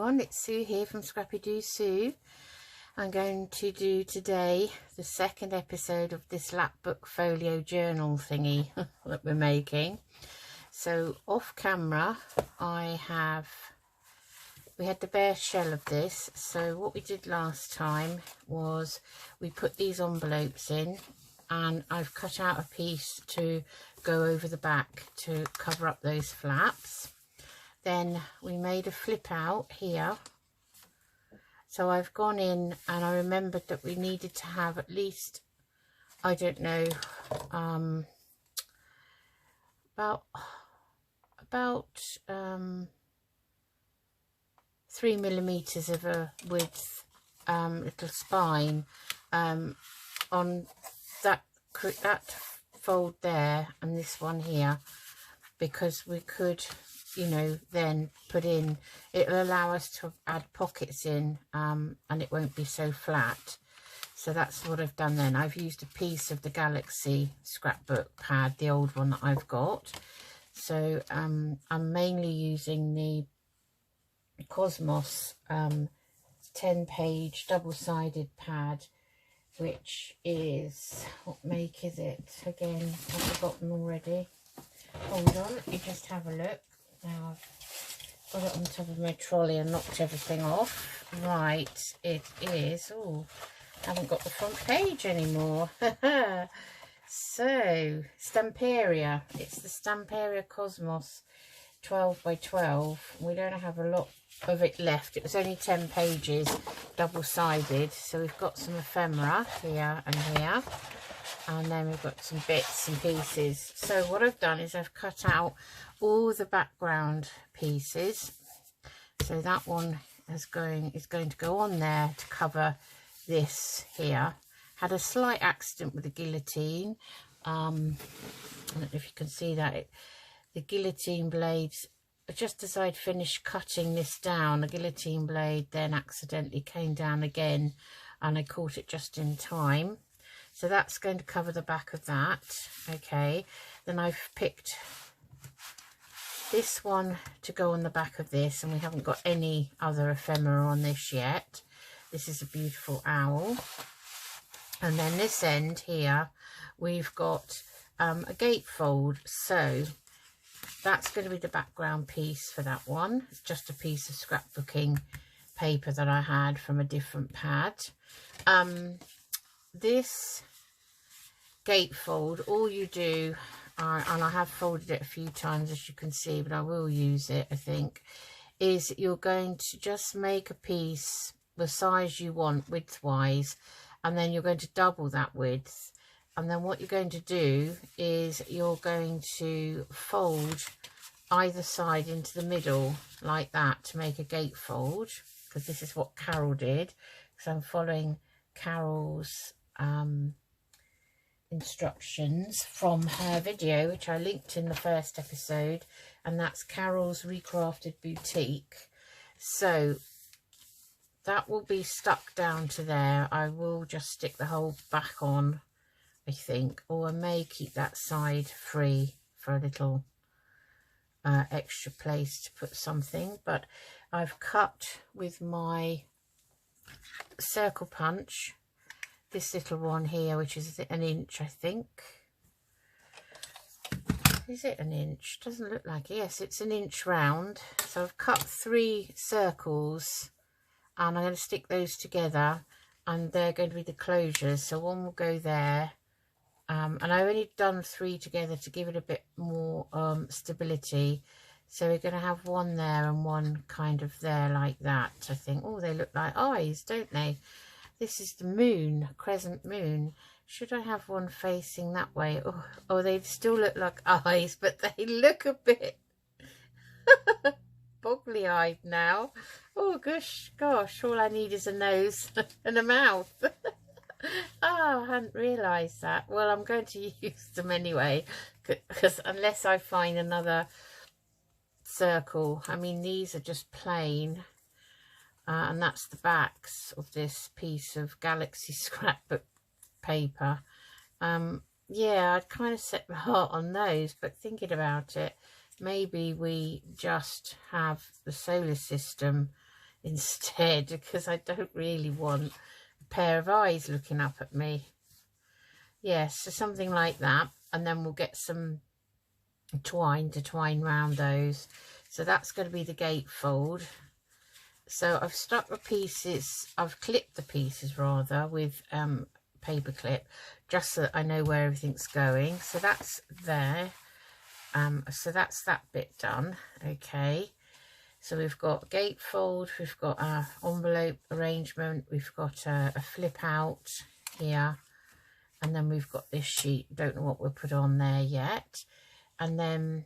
everyone, it's Sue here from Scrappy Doo Sue. I'm going to do today the second episode of this Lapbook folio journal thingy that we're making. So off camera we had the bare shell of this. So what we did last time was we put these envelopes in, and I've cut out a piece to go over the back to cover up those flaps. Then we made a flip out here. So I've gone in and I remembered that we needed to have at least, I don't know, about 3 millimeters of a width little spine on that fold there and this one here, because we could, you know, then put in, it'll allow us to add pockets in, and it won't be so flat. So that's what I've done then. I've used a piece of the Galaxy scrapbook pad, the old one that I've got. So I'm mainly using the Cosmos 10-page double-sided pad, which is, what make is it again? I've forgotten already. Hold on, let me just have a look. Now I've got it on top of my trolley and knocked everything off. Right, it is, oh, I haven't got the front page anymore. So, Stamperia, it's the Stamperia Cosmos 12 by 12. We don't have a lot of it left. It was only 10 pages, double-sided. So we've got some ephemera here and here. And then we've got some bits and pieces. So what I've done is I've cut out all the background pieces. So that one is going to go on there to cover this here. Had a slight accident with the guillotine. I don't know if you can see that. The guillotine blades, just as I'd finished cutting this down, the guillotine blade then accidentally came down again, and I caught it just in time. So that's going to cover the back of that. Okay, then I've picked this one to go on the back of this, and we haven't got any other ephemera on this yet. This is a beautiful owl. And then this end here, we've got a gatefold. So that's going to be the background piece for that one. It's just a piece of scrapbooking paper that I had from a different pad. This gatefold, all you do, and I have folded it a few times as you can see, but I will use it, I think, is you're going to just make a piece the size you want width-wise, and then you're going to double that width. And then what you're going to do is you're going to fold either side into the middle like that to make a gatefold, because this is what Carol did, because I'm following Carol's instructions from her video, which I linked in the first episode, and that's Carol's Recrafted Boutique. So that will be stuck down to there. I will just stick the whole back on, I think, or I may keep that side free for a little extra place to put something. But I've cut with my circle punch this little one here, which is an inch, I think. Is it an inch? Doesn't look like it. Yes, it's an inch round. So I've cut 3 circles, and I'm going to stick those together, and they're going to be the closures. So one will go there, and I've only done 3 together to give it a bit more stability. So we're going to have one there and one kind of there like that, I think. Oh, they look like eyes, don't they? This is the moon, crescent moon. Should I have one facing that way? Oh, they still look like eyes, but they look a bit boggly-eyed now. Oh, gosh, all I need is a nose and a mouth. Oh, I hadn't realised that. Well, I'm going to use them anyway, because unless I find another circle, I mean, these are just plain. And that's the backs of this piece of Galaxy scrapbook paper. Yeah, I'd kind of set my heart on those, but thinking about it, maybe we just have the solar system instead, because I don't really want a pair of eyes looking up at me. Yes, so something like that, and then we'll get some twine to twine round those. So that's going to be the gatefold. So I've stuck the pieces, I've clipped the pieces rather with paper clip, just so that I know where everything's going. So that's there. So that's that bit done. Okay, so we've got gatefold, we've got our envelope arrangement, we've got a flip out here, and then we've got this sheet. Don't know what we'll put on there yet. And then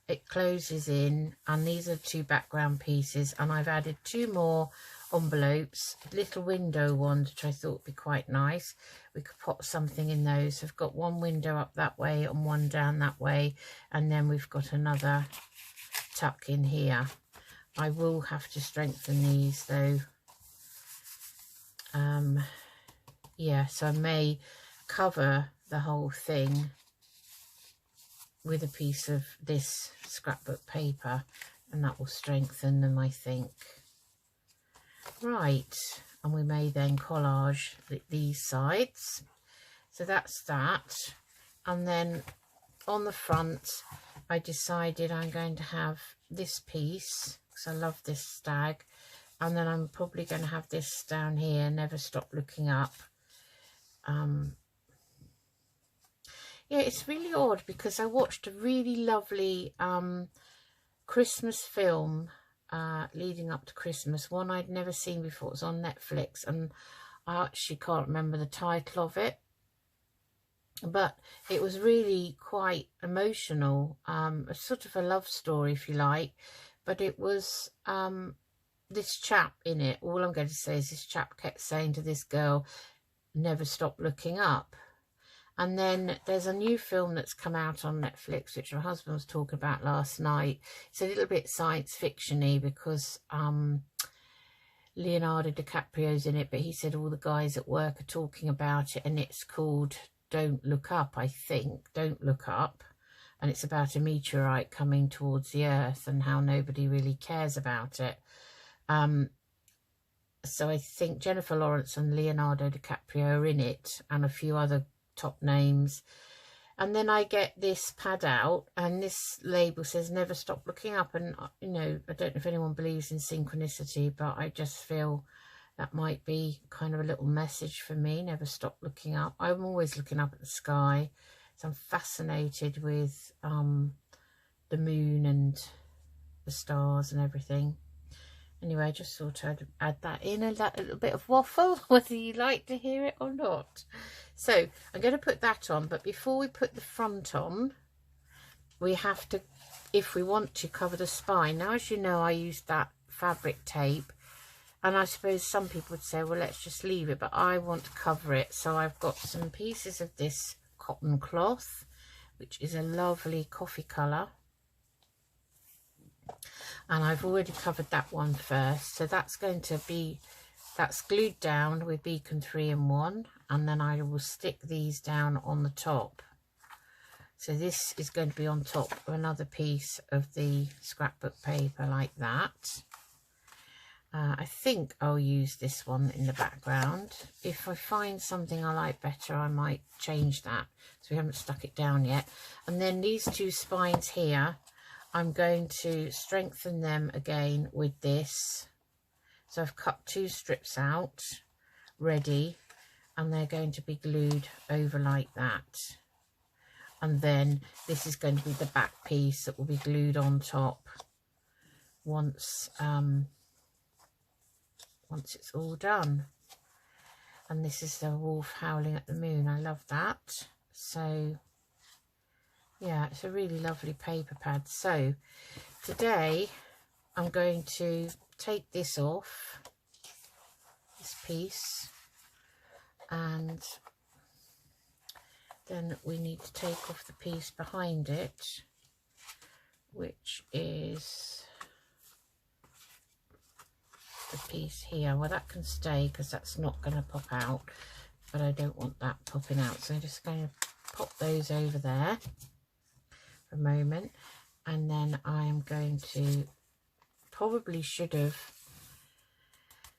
it closes in, and these are 2 background pieces, and I've added 2 more envelopes, little window ones, which I thought would be quite nice. We could pop something in those. I've got 1 window up that way and 1 down that way, and then we've got another tuck in here. I will have to strengthen these though. Yeah, so I may cover the whole thing with a piece of this scrapbook paper, and that will strengthen them, I think. Right, and we may then collage these sides. So that's that. And then on the front, I decided I'm going to have this piece, because I love this stag, and then I'm probably going to have this down here, never stop looking up. Yeah, it's really odd, because I watched a really lovely Christmas film leading up to Christmas, one I'd never seen before. It was on Netflix, and I actually can't remember the title of it, but it was really quite emotional, a sort of a love story, if you like. But it was this chap in it. All I'm going to say is this chap kept saying to this girl, never stop looking up. And then there's a new film that's come out on Netflix, which my husband was talking about last night. It's a little bit science fiction-y, because Leonardo DiCaprio's in it, but he said all the guys at work are talking about it, and it's called Don't Look Up, I think. Don't Look Up. And it's about a meteorite coming towards the Earth and how nobody really cares about it. So I think Jennifer Lawrence and Leonardo DiCaprio are in it, and a few other top names. And then I get this pad out, and this label says never stop looking up. And you know, I don't know if anyone believes in synchronicity, but I just feel that might be kind of a little message for me. Never stop looking up. I'm always looking up at the sky, so I'm fascinated with the moon and the stars and everything. Anyway, I just thought I'd add that in, a little bit of waffle, whether you like to hear it or not. So I'm going to put that on, but before we put the front on, we have to, if we want to, cover the spine. Now, as you know, I used that fabric tape, and I suppose some people would say, well, let's just leave it, but I want to cover it. So I've got some pieces of this cotton cloth, which is a lovely coffee colour. And I've already covered that one first, so that's going to be, that's glued down with beacon 3-in-1, and then I will stick these down on the top. So this is going to be on top of another piece of the scrapbook paper like that. I think I'll use this one in the background. If I find something I like better, I might change that. So we haven't stuck it down yet. And then these 2 spines here, I'm going to strengthen them again with this. So I've cut 2 strips out ready, and they're going to be glued over like that. And then this is going to be the back piece that will be glued on top once it's all done. And this is the wolf howling at the moon. I love that. So yeah, it's a really lovely paper pad. So today I'm going to take this off, this piece, and then we need to take off the piece behind it, which is the piece here. Well, that can stay because that's not going to pop out, but I don't want that popping out, so I'm just going to pop those over there a moment. And then I am going to, probably should have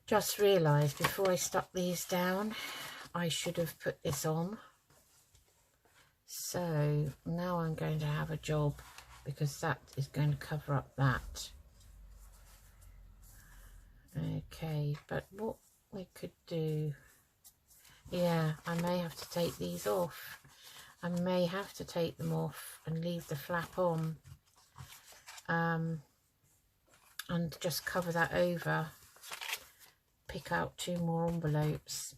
Just realised before I stuck these down, I should have put this on. So now I'm going to have a job, because that is going to cover up that. Okay, but what we could do, yeah, I may have to take these off. I may have to take them off and leave the flap on, and just cover that over. Pick out 2 more envelopes.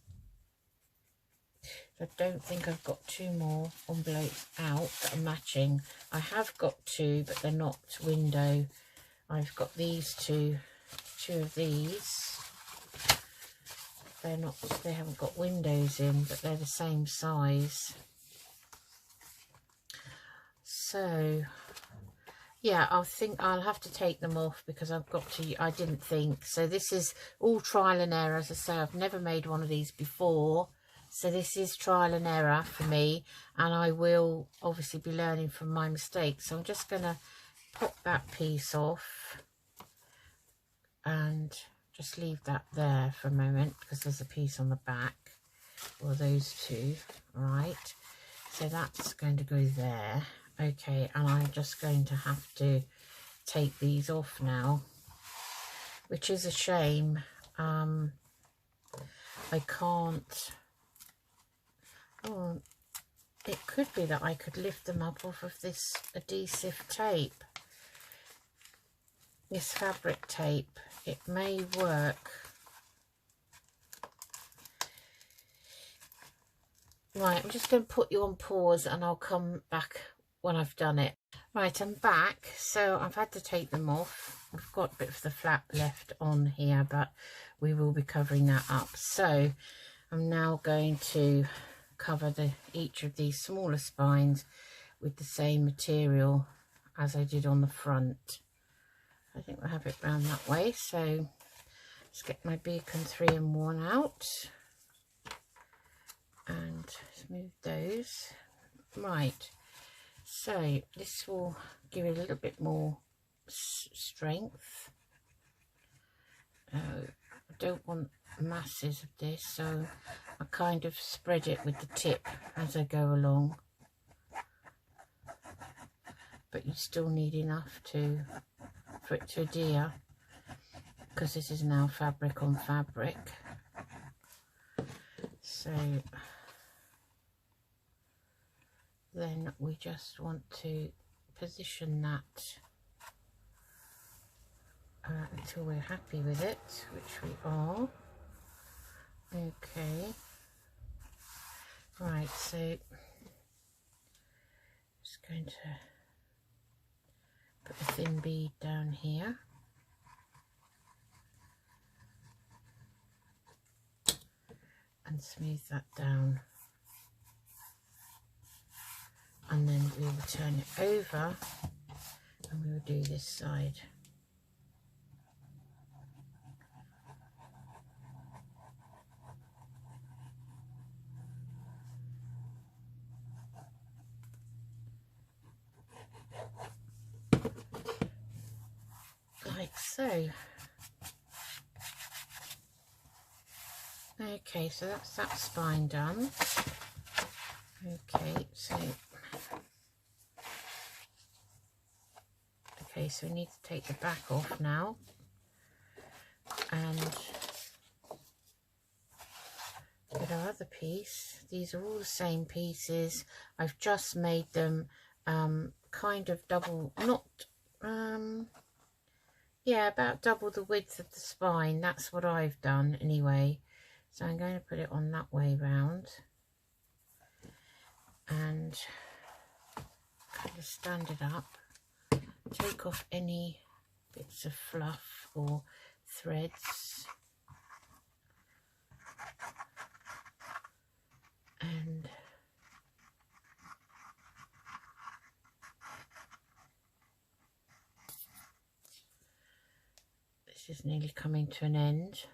I don't think I've got 2 more envelopes out that are matching. I have got 2, but they're not window. I've got these two of these. They're not, they haven't got windows in, but they're the same size. So yeah, I think I'll have to take them off, because I've got to, I didn't think. So this is all trial and error. As I say, I've never made one of these before. So this is trial and error for me, and I will obviously be learning from my mistakes. So I'm just going to pop that piece off and just leave that there for a moment, because there's a piece on the back, or those two, right? So that's going to go there. Okay, and I'm just going to have to take these off now, which is a shame. I can't. Oh, it could be that I could lift them up off of this adhesive tape, this fabric tape. It may work. Right, I'm just going to put you on pause, and I'll come back when I've done it. Right, I'm back. So I've had to take them off. We've got a bit of the flap left on here, but we will be covering that up. So I'm now going to cover each of these smaller spines with the same material as I did on the front. I think we'll have it round that way. So let's get my beacon 3-in-1 out and smooth those. Right, so this will give it a little bit more strength. I don't want masses of this, so I kind of spread it with the tip as I go along, but you still need enough for it to adhere, because this is now fabric on fabric. So then we just want to position that until we're happy with it, which we are. Okay, right, so just going to put a thin bead down here, and smooth that down, and then we will turn it over and we will do this side. Like so. Okay, so that's that spine done. Okay, so we need to take the back off now, and get our other piece. These are all the same pieces. I've just made them kind of double, not yeah, about double the width of the spine. That's what I've done anyway. So I'm going to put it on that way round and kind of stand it up, take off any bits of fluff or threads, and this is nearly coming to an end.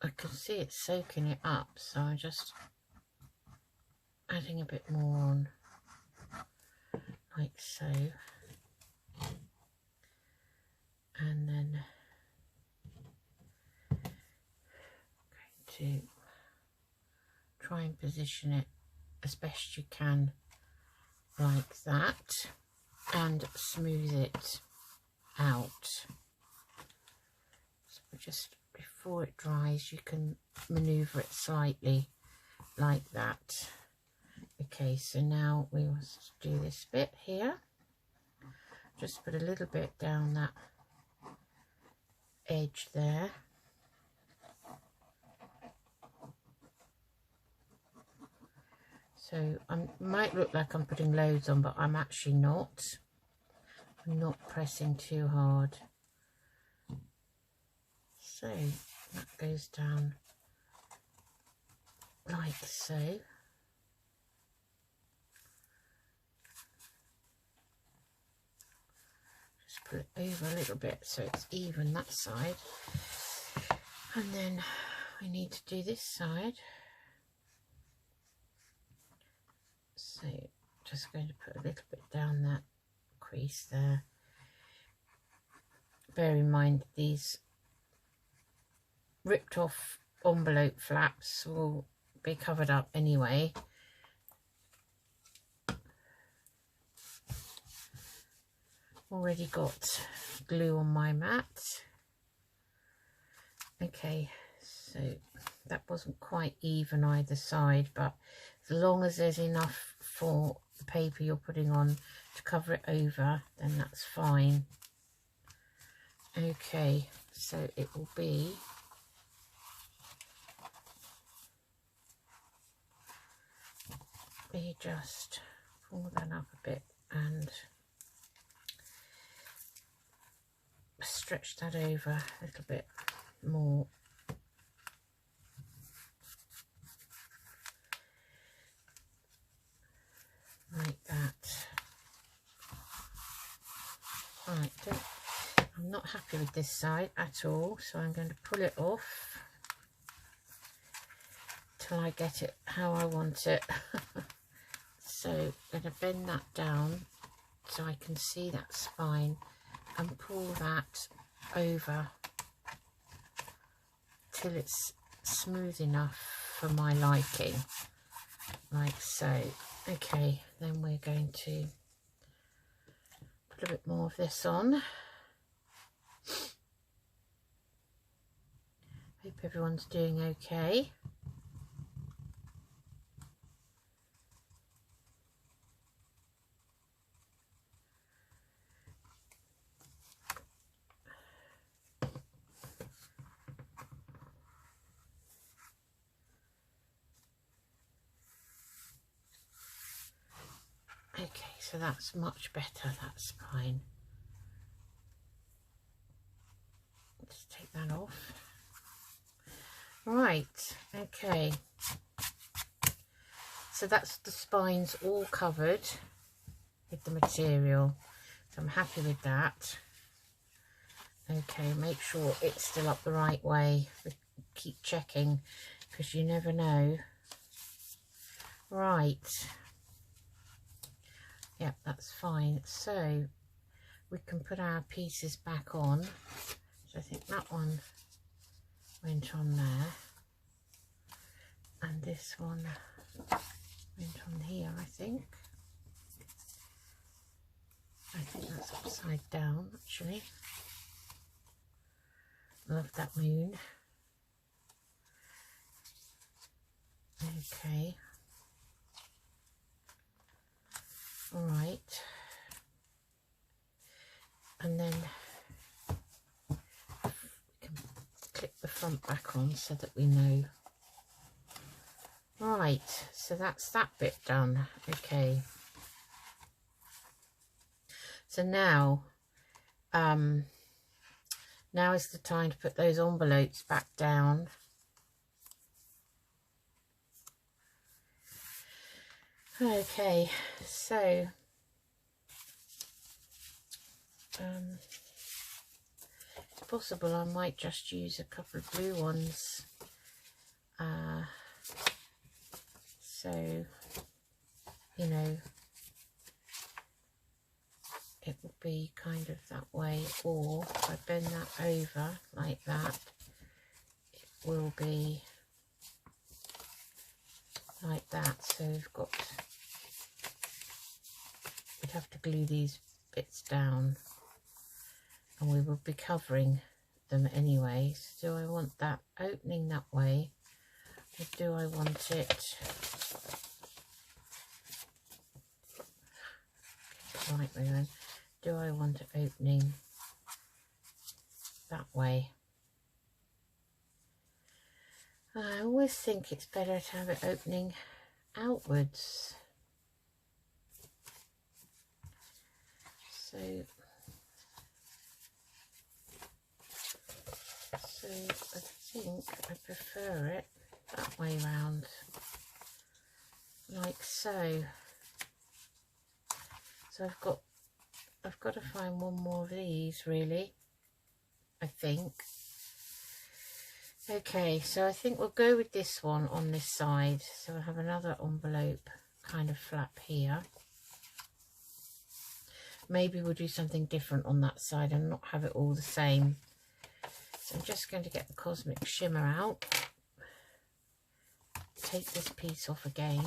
I can see it soaking it up, so I just adding a bit more on, like so, and then I'm going to try and position it as best you can like that and smooth it out. So just before it dries, you can maneuver it slightly like that. Okay, so now we will do this bit here. Just put a little bit down that edge there. So I might look like I'm putting loads on, but I'm actually not. I'm not pressing too hard. So that goes down like so. Just put it over a little bit so it's even that side. And then we need to do this side. So just going to put a little bit down that crease there. Bear in mind these ripped off envelope flaps will be covered up anyway. Already got glue on my mat. Okay, so that wasn't quite even either side, but as long as there's enough for the paper you're putting on to cover it over, then that's fine. Okay, so it will be just pull that up a bit and stretch that over a little bit more. Like that. Right, I'm not happy with this side at all, so I'm going to pull it off till I get it how I want it. So I'm going to bend that down so I can see that spine and pull that over till it's smooth enough for my liking, like so. Okay, then we're going to put a bit more of this on. Hope everyone's doing okay. Okay, so that's much better, that spine. Just take that off. Right, okay. So that's the spines all covered with the material. So I'm happy with that. Okay, make sure it's still up the right way. Keep checking because you never know. Right. Yep, that's fine. So we can put our pieces back on. So I think that one went on there. And this one went on here, I think. I think that's upside down, actually. Love that moon. Okay. All right. And then we can clip the front back on so that we know. Right, so that's that bit done. Okay. So now is the time to put those envelopes back down. Okay, so it's possible I might just use a couple of blue ones. So you know, it will be kind of that way, or if I bend that over like that, it will be like that. So we'd have to glue these bits down, and we will be covering them anyway. So do I want that opening that way, or do I want it right way then? Do I want it opening that way? I always think it's better to have it opening outwards. So I think I prefer it that way round, like so. So I've got to find one more of these, really, I think. Okay, so I think we'll go with this one on this side. So we'll have another envelope kind of flap here. Maybe we'll do something different on that side and not have it all the same. So I'm just going to get the Cosmic Shimmer out. Take this piece off again.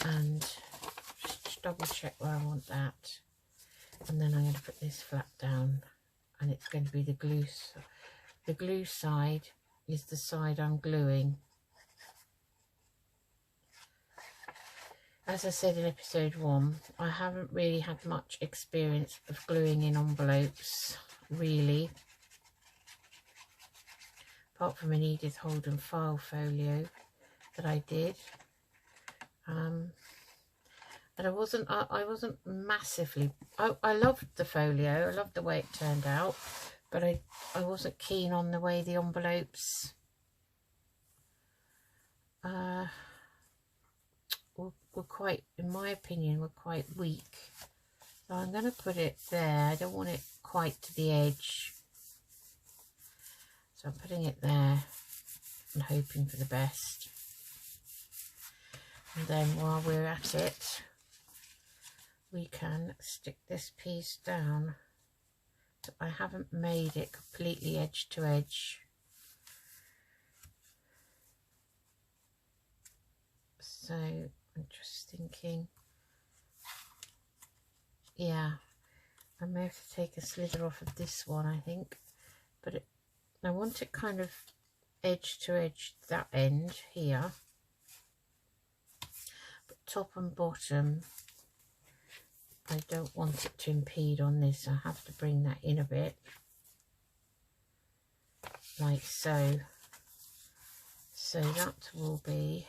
And just double check where I want that. And then I'm going to put this flap down. And it's going to be the glue. The glue side is the side I'm gluing. As I said in episode 1, I haven't really had much experience of gluing in envelopes, really. Apart from an Edith Holden file folio that I did. And I wasn't massively... I loved the folio, I loved the way it turned out. But I wasn't keen on the way the envelopes were quite, in my opinion, were quite weak. So I'm going to put it there. I don't want it quite to the edge. So I'm putting it there and hoping for the best. And then while we're at it, we can stick this piece down. I haven't made it completely edge to edge. So I'm just thinking, yeah, I may have to take a slither off of this one, I think. But I want it kind of edge to edge, that end here. But top and bottom, I don't want it to impede on this. I have to bring that in a bit, like so. So that will be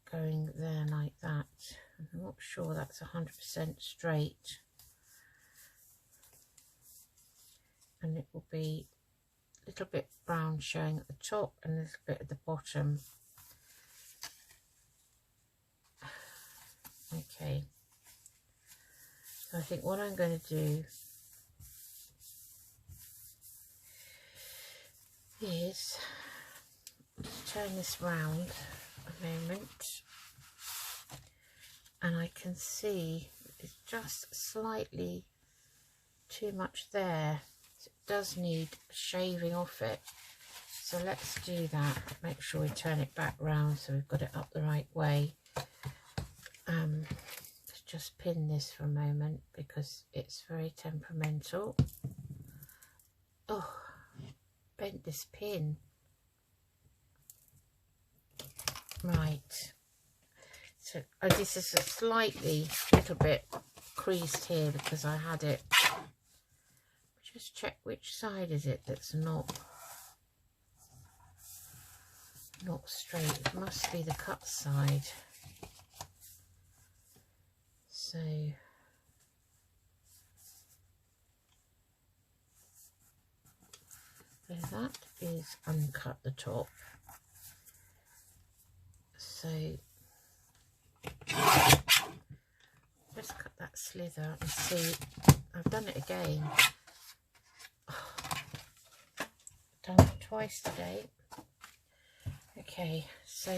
going there like that. I'm not sure that's 100% straight. And it will be a little bit brown showing at the top and a little bit at the bottom. Okay, so I think what I'm going to do is turn this round a moment, and I can see it's just slightly too much there. So it does need shaving off it. So let's do that. Make sure we turn it back round so we've got it up the right way. Let's just pin this for a moment because it's very temperamental. Oh, bent this pin. Right. So this is a little bit creased here because I had it. Just check which side is it that's not straight. It must be the cut side. So that is uncut the top. So just cut that slither and see. I've done it again. Done it twice today. Okay. Okay, so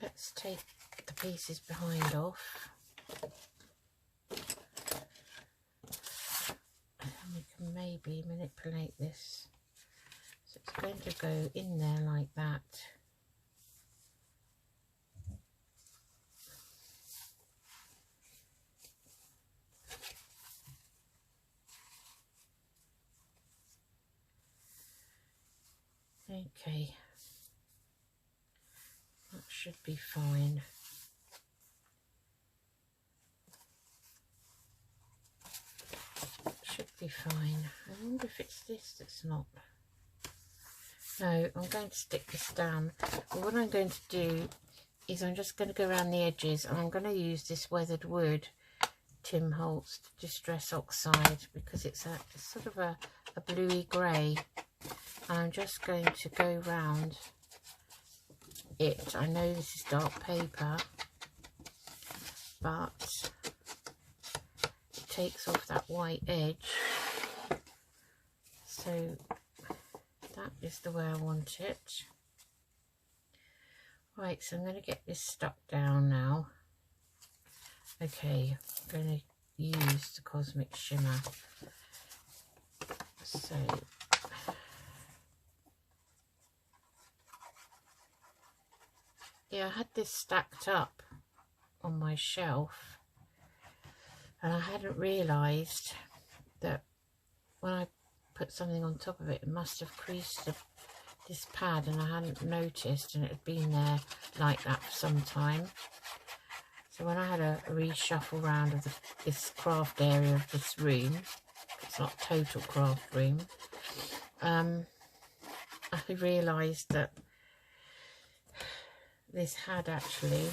let's take the pieces behind off. And we can maybe manipulate this. So it's going to go in there like that. Okay, that should be fine. Should be fine. I wonder if it's this that's not. No, I'm going to stick this down. But what I'm going to do is I'm just going to go around the edges, and I'm going to use this weathered wood Tim Holtz Distress Oxide, because it's sort of a bluey grey. And I'm just going to go round it. I know this is dark paper, but it takes off that white edge. So that is the way I want it. Right, so I'm going to get this stuck down now. Okay, I'm going to use the Cosmic Shimmer. So yeah, I had this stacked up on my shelf, and I hadn't realised that when I put something on top of it, it must have creased this pad, and I hadn't noticed, and it had been there like that for some time. So when I had a reshuffle round of this craft area of this room, it's not a total craft room, I realised that this had actually,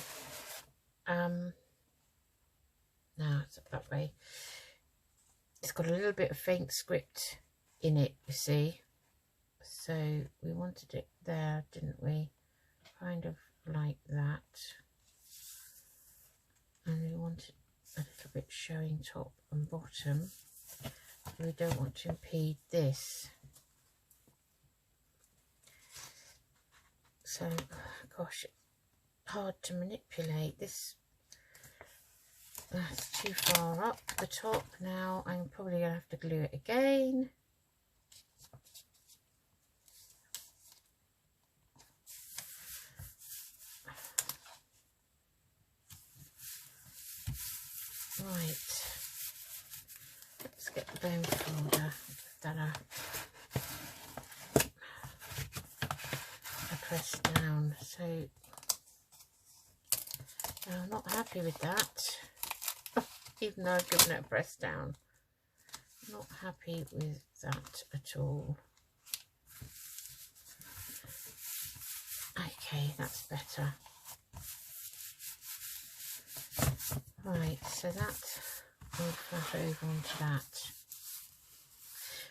now it's up that way, it's got a little bit of faint script in it, you see. So we wanted it there, didn't we? Kind of like that. And we wanted a little bit showing top and bottom. We don't want to impede this. So, gosh, it's hard to manipulate this. That's too far up the top. Now I'm probably going to have to glue it again. Right, let's get the bone folder. That I press down. So I'm not happy with that. Even though I've given it a press down, not happy with that at all. Okay, that's better. Right, so that will flash over onto that,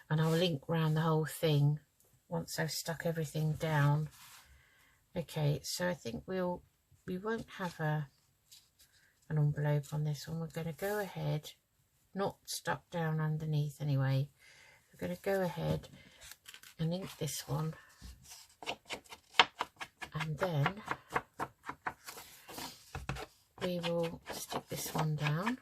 and I'll link round the whole thing once I've stuck everything down. Okay, so I think we won't have an envelope on this one. We're going to go ahead, not stuck down underneath anyway. We're going to go ahead and ink this one, and then we will stick this one down.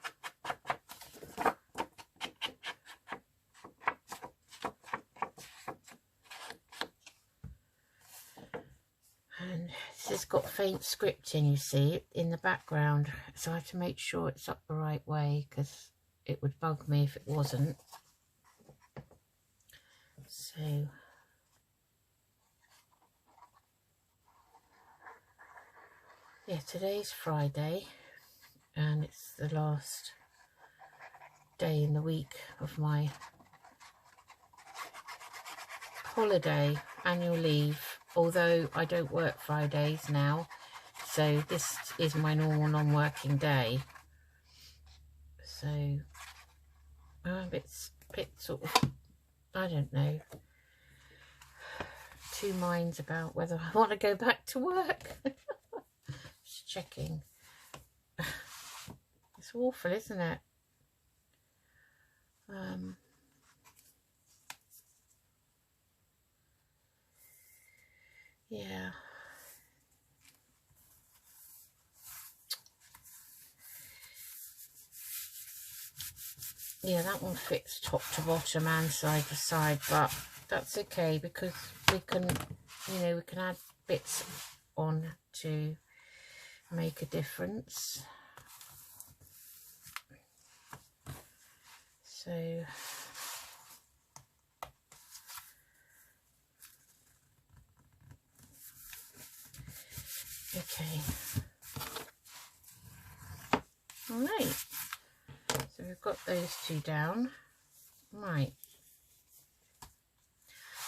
And this has got faint scripting, you see, in the background, so I have to make sure it's up the right way, because it would bug me if it wasn't. So yeah, today's Friday, and it's the last day in the week of my holiday, annual leave, although I don't work Fridays now, so this is my normal non-working day. So I'm a bit sort of, I don't know, two minds about whether I want to go back to work. Just checking. It's awful, isn't it? yeah, that one fits top to bottom and side to side, but that's okay because we can, you know, we can add bits on to make a difference. So okay, all right, so we've got those two down. Right,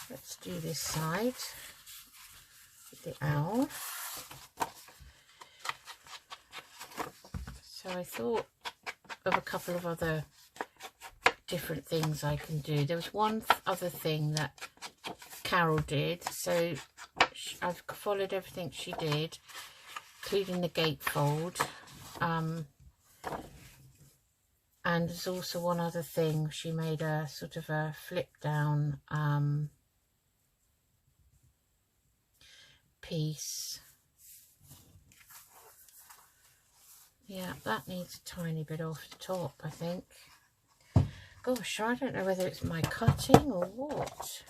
let's do this side with the owl. So I thought of a couple of other different things I can do. There was one other thing that Carol did, so I've followed everything she did, including the gatefold. And there's also one other thing. She made a sort of a flip down piece. Yeah, that needs a tiny bit off the top, I think. Gosh, I don't know whether it's my cutting or what.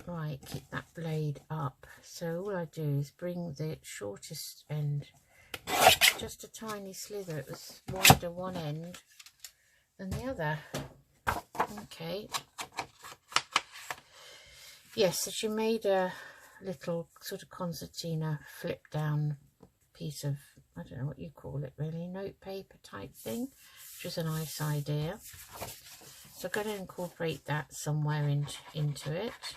Right, keep that blade up. So all I do is bring the shortest end, just a tiny slither. It was wider one end than the other. Okay. Yes, so she made a little sort of concertina flip down piece of, I don't know what you call it really, note paper type thing, which was a nice idea. So I'm going to incorporate that somewhere into it.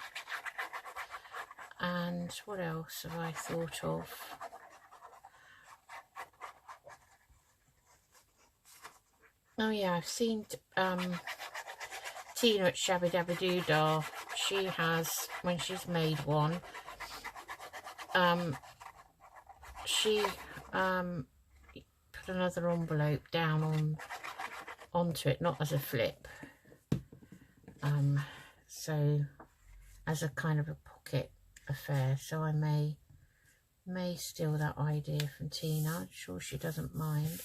And what else have I thought of? Oh yeah, I've seen Tina at Shabby Dabby Doodah. She has, when she's made one, she put another envelope down onto it, not as a flip, so as a kind of a pocket affair. So I may steal that idea from Tina. I'm sure she doesn't mind.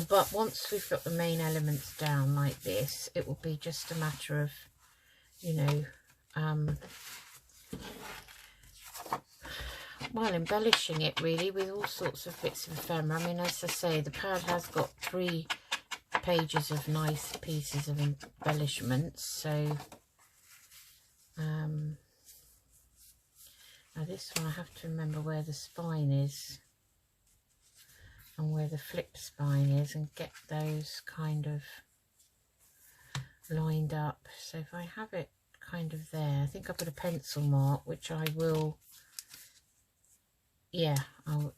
But once we've got the main elements down like this, it will be just a matter of, you know, well, embellishing it really with all sorts of bits of ephemera. I mean, as I say, the pad has got 3 pages of nice pieces of embellishments. So now this one I have to remember where the spine is and where the flip spine is and get those kind of lined up. So if I have it kind of there, I think I put a pencil mark, which I will, yeah,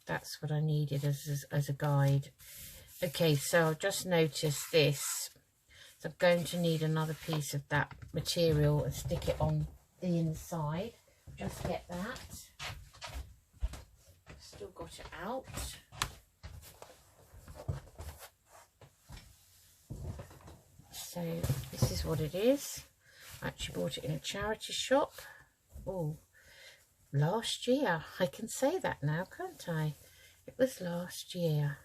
that's what I needed as a guide. Okay, so I've just noticed this, so I'm going to need another piece of that material and stick it on the inside. Just get that. Still got it out. So this is what it is. I actually bought it in a charity shop. Oh, last year. I can say that now, can't I? It was last year.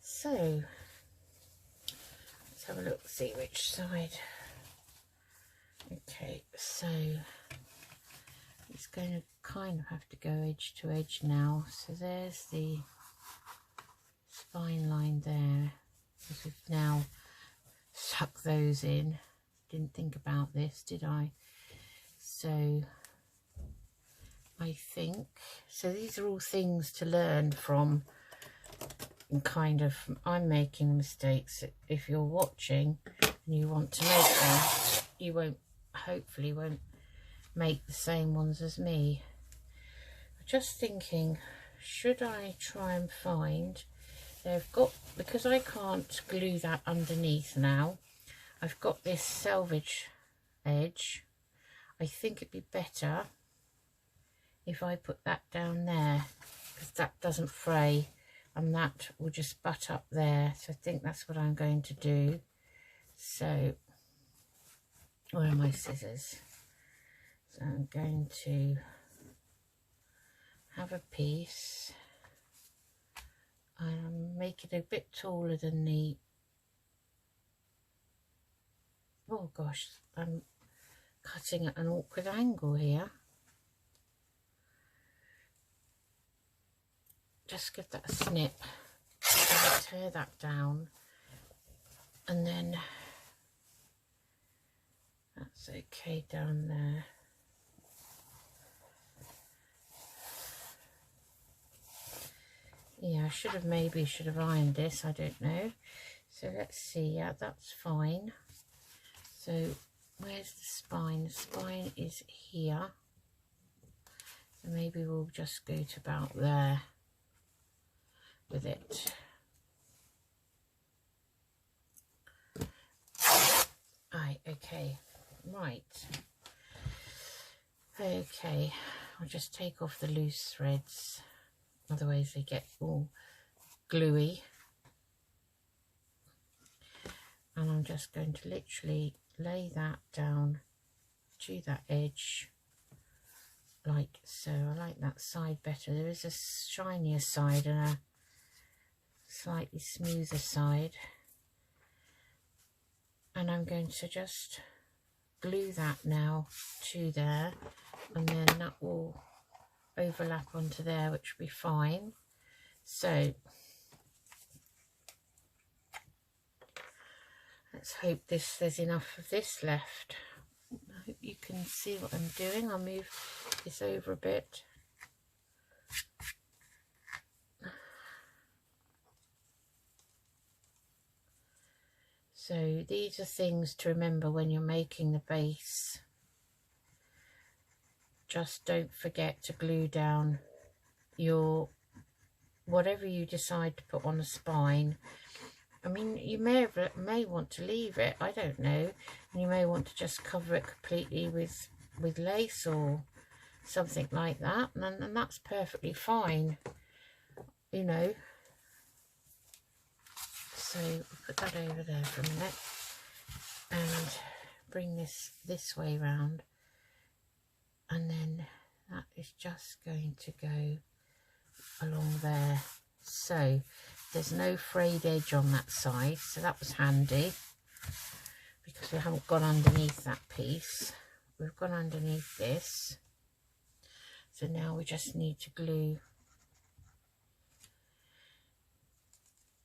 So let's have a look, see which side. Okay, so it's going to kind of have to go edge to edge now. So there's the spine line there. Because we've now suck those in. Didn't think about this, did I? So I think, so these are all things to learn from, and kind of, I'm making mistakes. If you're watching and you want to make them, you won't, hopefully won't make the same ones as me. I'm just thinking, should I try and find, they've got, because I can't glue that underneath now, I've got this selvage edge. I think it'd be better if I put that down there, because that doesn't fray and that will just butt up there. So I think that's what I'm going to do. So where are my scissors? So I'm going to have a piece I'm making it a bit taller than the, oh gosh, I'm cutting at an awkward angle here. Just give that a snip, tear that down, and then that's okay down there. Yeah, I should have ironed this, I don't know. So let's see, yeah, that's fine. So where's the spine? The spine is here. So maybe we'll just go to about there with it. Right, okay, right. Okay, I'll just take off the loose threads. Otherwise they get all gluey. And I'm just going to literally lay that down to that edge like so. I like that side better. There is a shinier side and a slightly smoother side. And I'm going to just glue that now to there, and then that will overlap onto there, which will be fine. So let's hope there's enough of this left. I hope you can see what I'm doing. I'll move this over a bit. So these are things to remember when you're making the base. Just don't forget to glue down your, whatever you decide to put on the spine. I mean, you may want to leave it, I don't know. And you may want to just cover it completely with lace or something like that. And that's perfectly fine, you know. So we'll put that over there for a minute and bring this way round, and then that is just going to go along there. So there's no frayed edge on that side, so that was handy because we haven't gone underneath that piece. We've gone underneath this, so now we just need to glue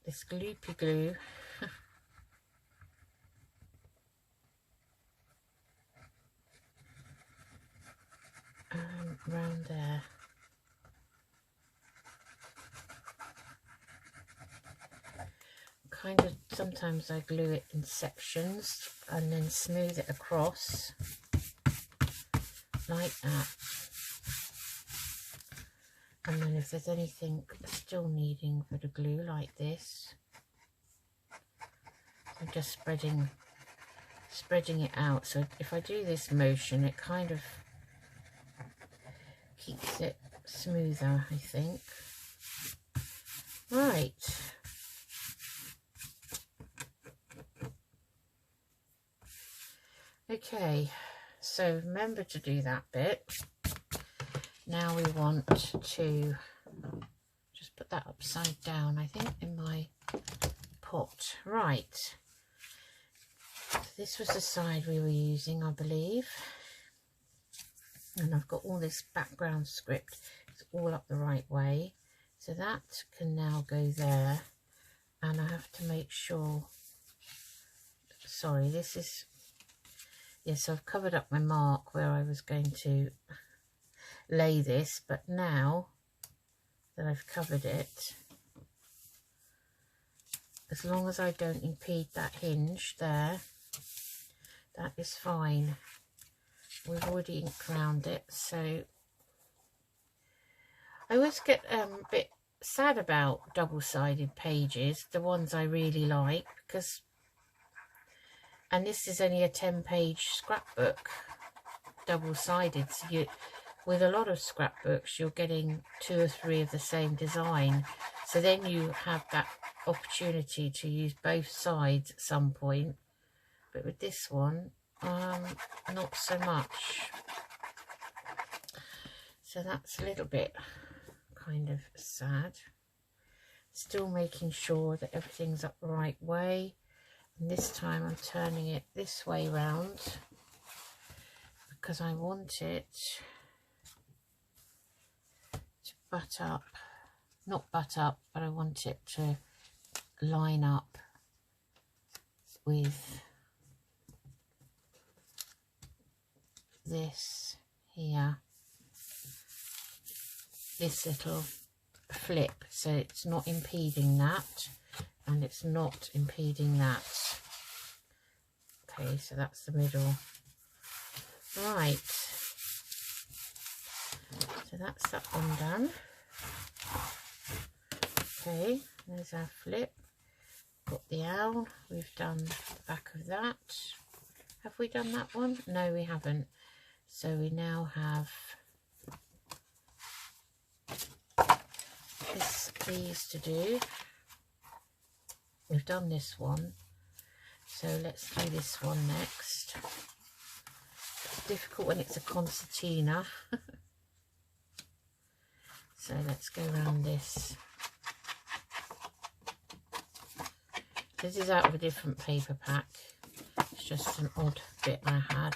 this gloopy glue round there. Kind of, sometimes I glue it in sections and then smooth it across like that. And then if there's anything still needing for the glue like this, I'm just spreading it out. So if I do this motion, it kind of keeps it smoother, I think. Right. Okay, so remember to do that bit. Now we want to just put that upside down, I think, in my pot. Right. So this was the side we were using, I believe. And I've got all this background script. It's all up the right way. So that can now go there. And I have to make sure... Sorry, this is... Yes, I've covered up my mark where I was going to lay this, but now that I've covered it, as long as I don't impede that hinge there, that is fine. We've already inked around it, so I always get a bit sad about double-sided pages, the ones I really like, because, and this is only a 10-page scrapbook, double-sided, so you, with a lot of scrapbooks, you're getting 2 or 3 of the same design. So then you have that opportunity to use both sides at some point. But with this one, not so much. So that's a little bit kind of sad. Still making sure that everything's up the right way. And this time I'm turning it this way round because I want it to butt up. Not butt up, but I want it to line up with this here, this little flip, so it's not impeding that and it's not impeding that. Okay, so that's the middle. Right, so that's that one done. Okay, there's our flip. Got the owl, we've done the back of that. Have we done that one? No, we haven't. So we now have these to do. We've done this one, so let's do this one next. It's difficult when it's a concertina. So let's go around this. This is out of a different paper pack. It's just an odd bit I had.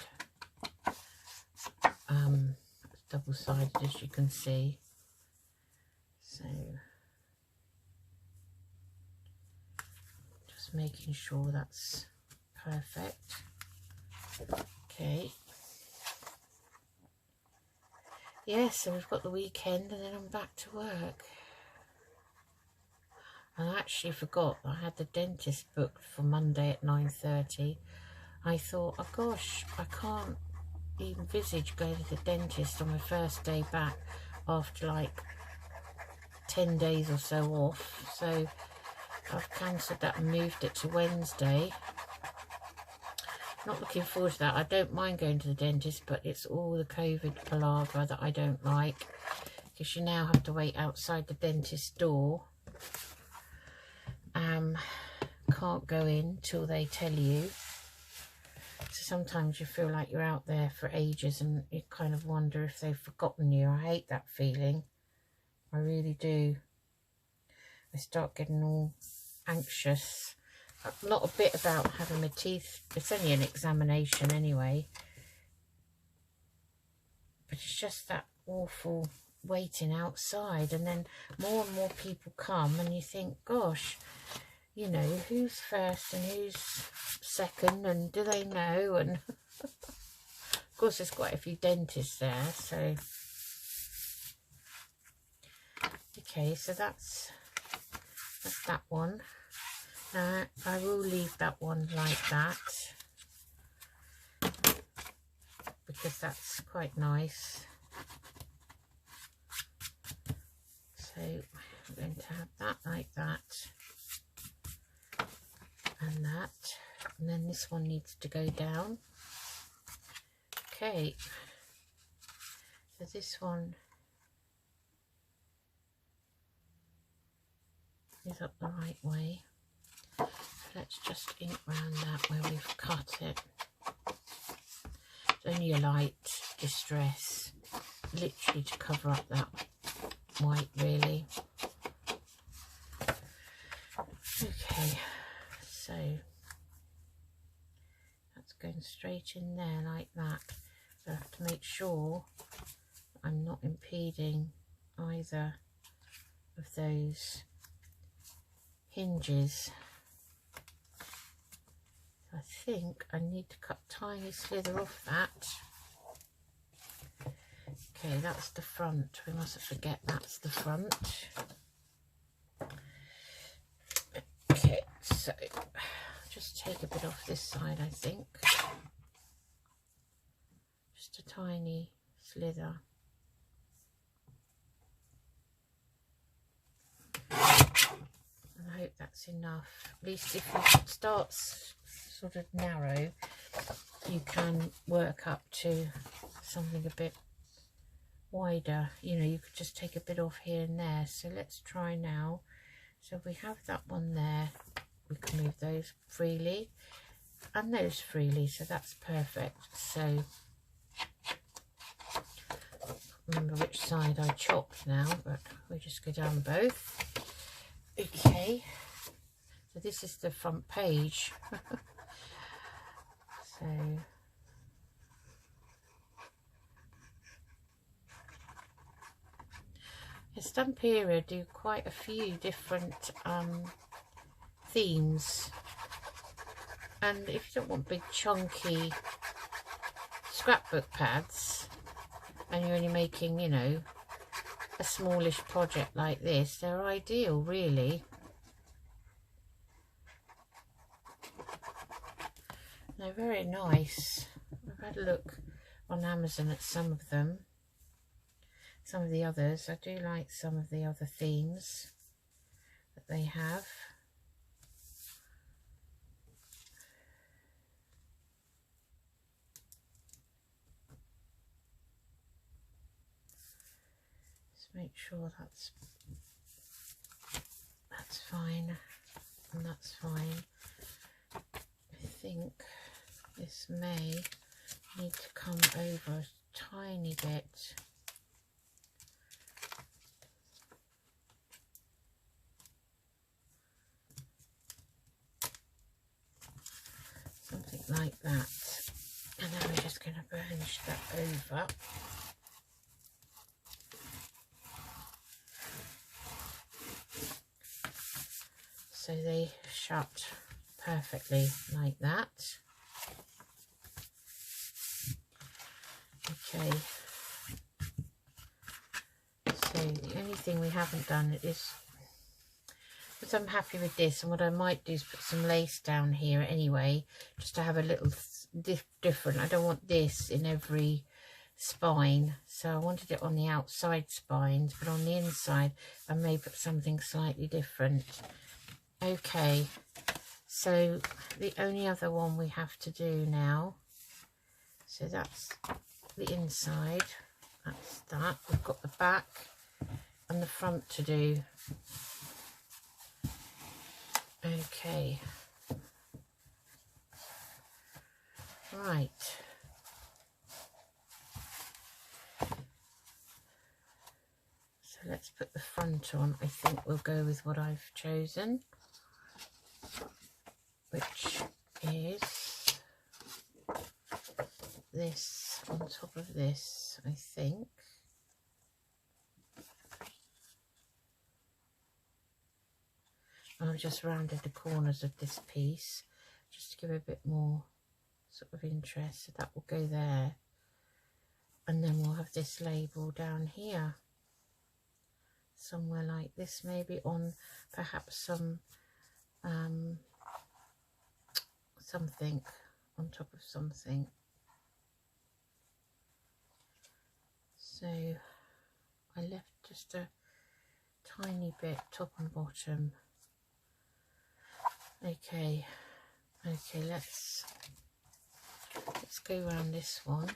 It's double-sided, as you can see. So just making sure that's perfect. Okay. Yeah, so we've got the weekend and then I'm back to work. I actually forgot I had the dentist booked for Monday at 9:30. I thought, oh gosh, I can't envisage going to the dentist on my first day back after like 10 days or so off. So I've cancelled that and moved it to Wednesday. Not looking forward to that. I don't mind going to the dentist, but it's all the COVID palaver that I don't like, because you now have to wait outside the dentist's door. Can't go in till they tell you. So sometimes you feel like you're out there for ages and you kind of wonder if they've forgotten you. I hate that feeling. I really do. I start getting all anxious. Not a bit about having my teeth. It's only an examination anyway. But it's just that awful waiting outside, and then more and more people come and you think, gosh, you know, who's first and who's second, and do they know? And of course there's quite a few dentists there, so okay, so that's that one. I will leave that one like that because that's quite nice. So I'm going to have that like that and that, and then this one needs to go down. Okay, so this one is up the right way. Let's just ink round that where we've cut it. It's only a light distress, literally to cover up that white, really. Okay, so that's going straight in there like that. So I have to make sure I'm not impeding either of those hinges. I think I need to cut a tiny slither off that. Okay, that's the front. We mustn't forget that's the front. Okay, so just take a bit off this side, I think. Just a tiny slither. And I hope that's enough. At least if it starts sort of narrow, you can work up to something a bit wider. You know, you could just take a bit off here and there. So let's try now. So we have that one there. We can move those freely and those freely, so that's perfect. So remember which side I chopped now, but we just go down both. Okay, so this is the front page. So Stamperia do quite a few different themes, and if you don't want big chunky scrapbook pads and you're only making, you know, a smallish project like this, they're ideal really. They're very nice. I've had a look on Amazon at some of them, some of the others. I do like some of the other themes that they have. Just make sure that's fine, and that's fine. I think this may need to come over a tiny bit. Something like that. And then we're just going to burnish that over. So they shut perfectly like that. Okay. So the only thing we haven't done is, because I'm happy with this, and what I might do is put some lace down here anyway, just to have a little different. I don't want this in every spine, so I wanted it on the outside spines, but on the inside I may put something slightly different. Okay, so the only other one we have to do now, so that's the inside, that's that. We've got the back and the front to do. Okay, right, so let's put the front on. I think we'll go with what I've chosen, which is this on top of this, I think. I've just rounded the corners of this piece just to give it a bit more sort of interest, so that will go there, and then we'll have this label down here somewhere like this, maybe on perhaps some something on top of something. So I left just a tiny bit top and bottom. Okay, let's go around this one.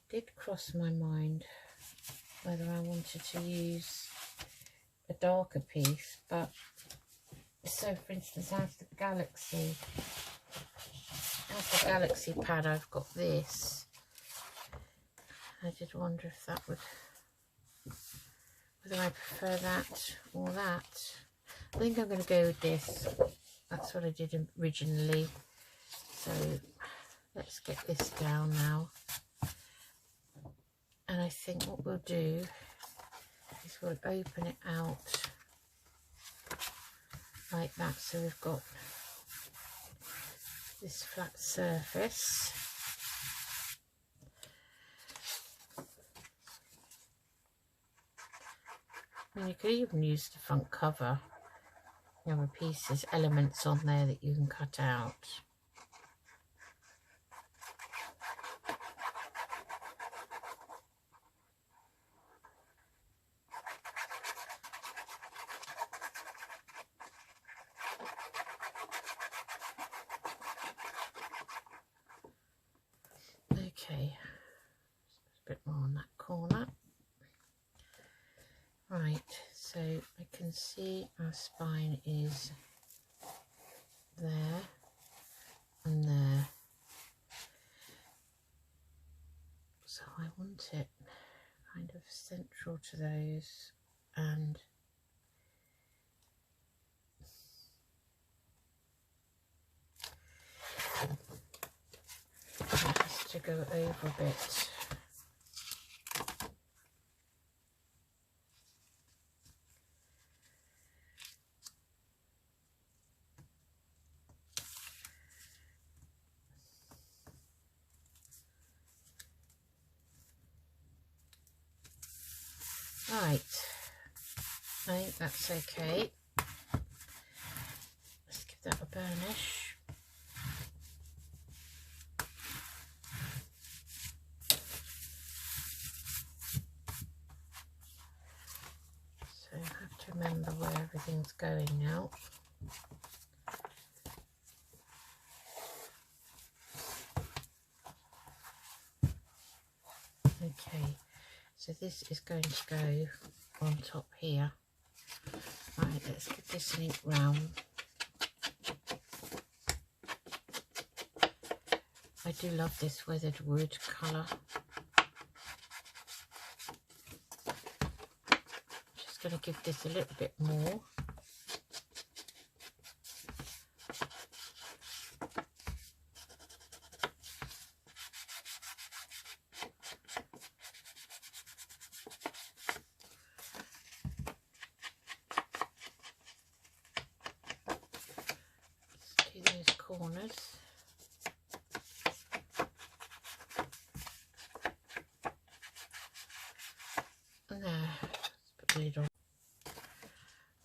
Did cross my mind whether I wanted to use a darker piece, but so for instance, as the Galaxy pad, I've got this. I did wonder if that would, whether I prefer that or that. I think I'm going to go with this. That's what I did originally. So let's get this down now. And I think what we'll do is we'll open it out like that, so we've got this flat surface. I mean, you could even use the front cover. There are pieces, elements on there that you can cut out. Okay, a bit more on that corner. Right, so I can see our spine is there and there. I want it kind of central to those, and it has to go over a bit. Right, I think that's okay. Let's give that a burnish. So I have to remember where everything's going now. Okay, so this is going to go on top here. Right, let's give this an ink round. I do love this weathered wood colour. Just going to give this a little bit more. Let's do those corners.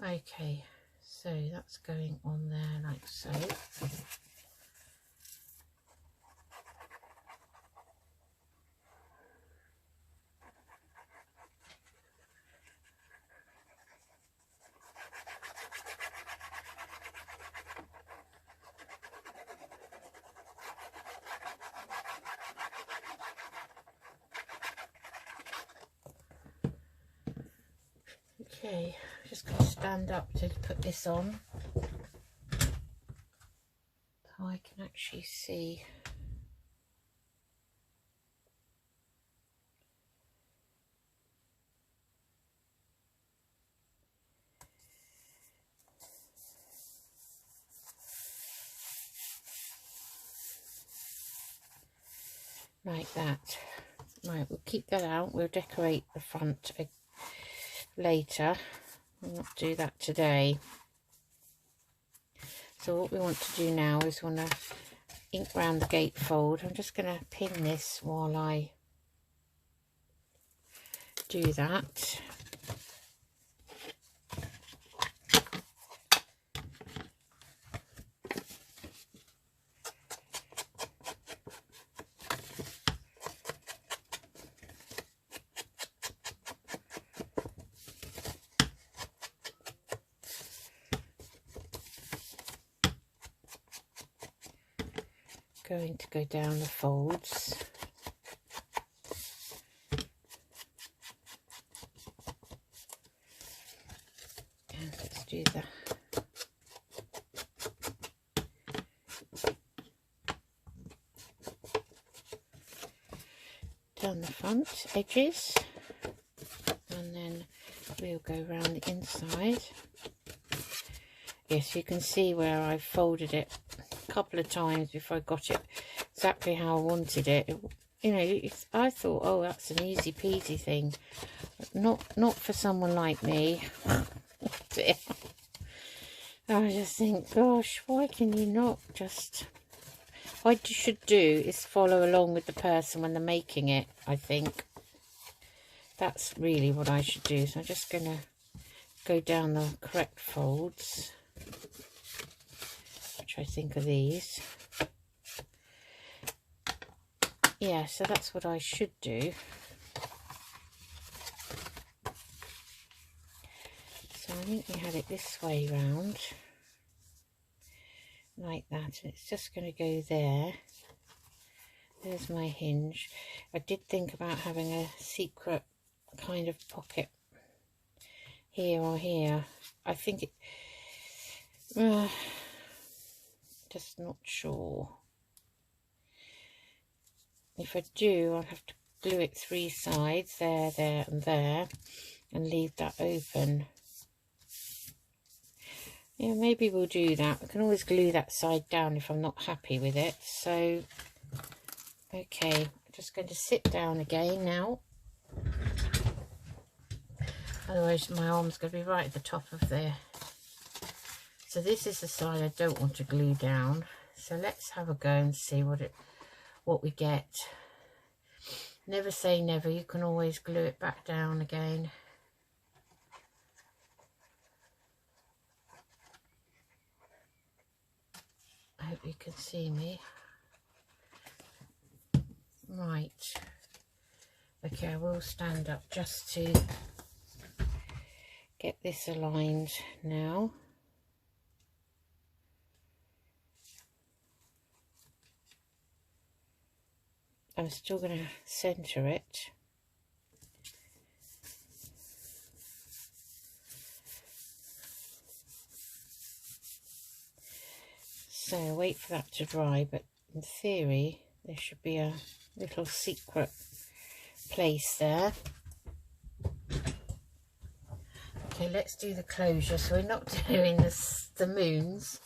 Okay, so that's going on there like so. Okay, I'm just going to stand up to put this on so I can actually see. Like that. Right, we'll keep that out. We'll decorate the front later. We'll not do that today. So what we want to do now is want to ink round the gatefold. I'm just going to pin this while I do that. Going to go down the folds. And let's do that. Down the front edges, and then we'll go around the inside. Yes, you can see where I've folded it a couple of times before I got it exactly how I wanted it. You know, I thought, oh, that's an easy peasy thing. But not for someone like me. I just think, gosh, why can you not just... What you should do is follow along with the person when they're making it, I think. That's really what I should do. So I'm just going to go down the correct folds. Which I think are these. Yeah, so that's what I should do. So I think we had it this way round. Like that. And it's just going to go there. There's my hinge. I did think about having a secret kind of pocket here or here. I think it... just not sure. If I do, I'll have to glue it 3 sides, there, there and there, and leave that open. Yeah, maybe we'll do that. I can always glue that side down if I'm not happy with it. So, okay, I'm just going to sit down again now. Otherwise my arm's going to be right at the top of there. So this is the side I don't want to glue down. So let's have a go and see what we get. Never say never, you can always glue it back down again. I hope you can see me. Right. Okay, I will stand up just to get this aligned now. I'm still going to centre it. So wait for that to dry, but in theory there should be a little secret place there. Okay, let's do the closure. So we're not doing the moons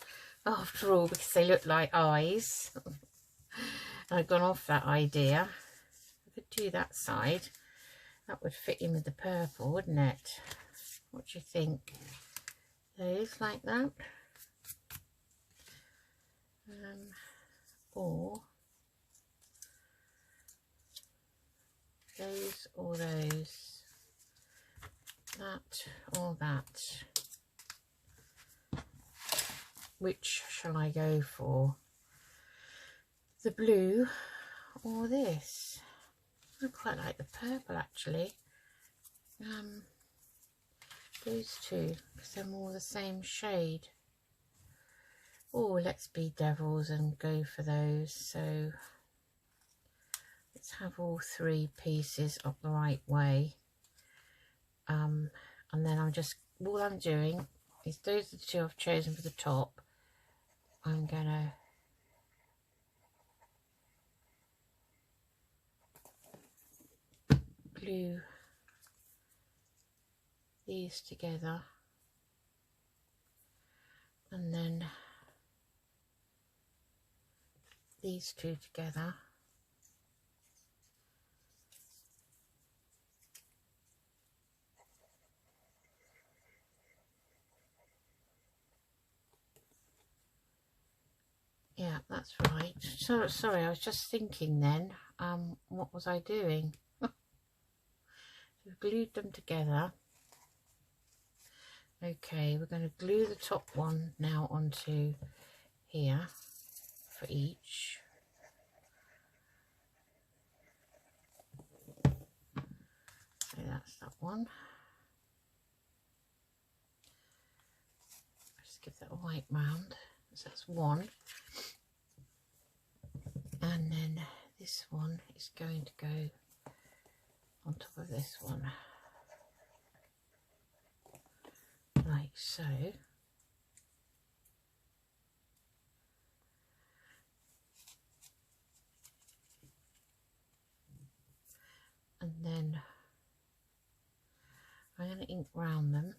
after all, because they look like eyes. I've gone off that idea. I could do that side. That would fit in with the purple, wouldn't it? What do you think? Those like that? Or those or those, that or that. Which shall I go for? The blue or this? I quite like the purple actually. Those two, because they're more the same shade. Oh, let's be devils and go for those. So let's have all 3 pieces up the right way. And then all I'm doing is those are the 2 I've chosen for the top. I'm gonna glue these together, and then these 2 together. Yeah, that's right. So sorry, I was just thinking then, what was I doing? We've glued them together. Okay, we're going to glue the top one now onto here for each. So that's that one. Just give that a white round. So that's one. And then this one is going to go on top of this one. Like so. And then I'm going to ink round them.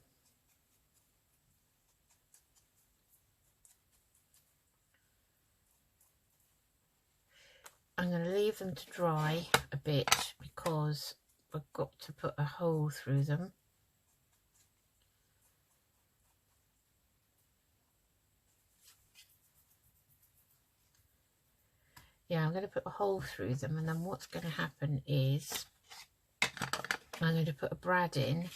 I'm going to leave them to dry a bit because I've got to put a hole through them. Yeah, I'm going to put a hole through them, and then what's going to happen is I'm going to put a brad in,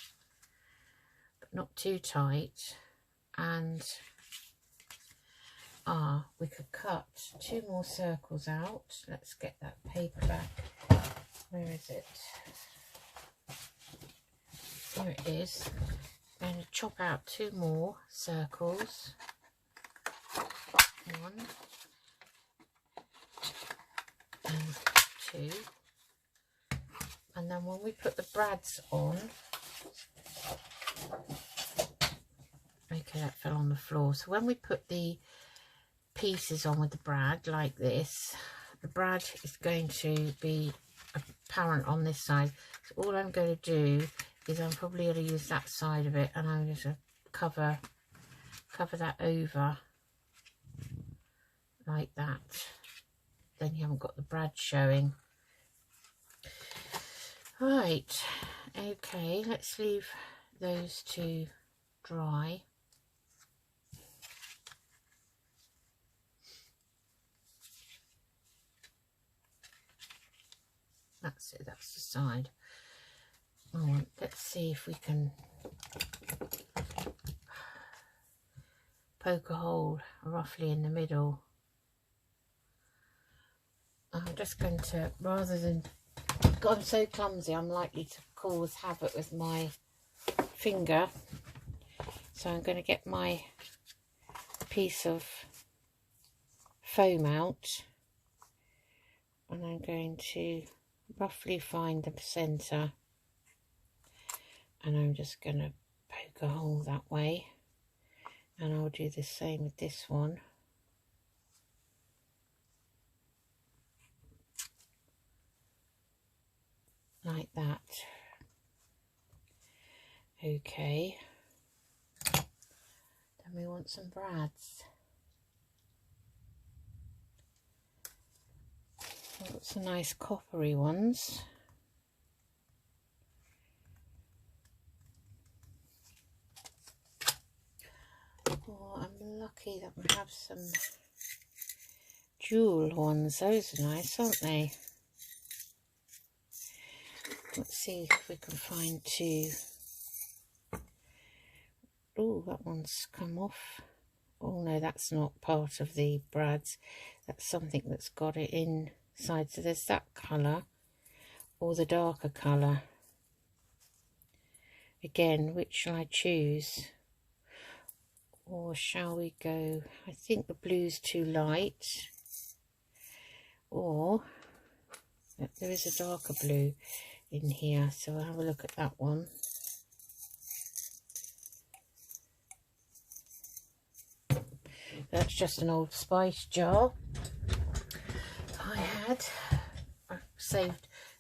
but not too tight, and we could cut 2 more circles out. Let's get that paper back. Where is it? Here it is. I'm going to chop out 2 more circles. 1 and 2. And then when we put the brads on, okay, that fell on the floor. So when we put the pieces on with the brad like this, the brad is going to be apparent on this side. So all I'm going to do is I'm probably going to use that side of it, and I'm going to cover that over like that. Then you haven't got the brad showing. Right, okay, let's leave those two dry. That's it, that's the side. Oh, let's see if we can poke a hole roughly in the middle. I'm just going to, rather than, I'm so clumsy, I'm likely to cause havoc with my finger. So I'm going to get my piece of foam out, and I'm going to roughly find the centre, and I'm just going to poke a hole that way, and I'll do the same with this one. Like that. Okay. Then we want some brads. I've got some nice coppery ones. Oh, I'm lucky that we have some jewel ones. Those are nice, aren't they? Let's see if we can find two. Oh, that one's come off. Oh no, that's not part of the brads. That's something that's got it inside. So there's that colour or the darker colour. Again, which shall I choose? Or shall we go, I think the blue's too light. Or there is a darker blue in here, so I'll have a look at that one. That's just an old spice jar I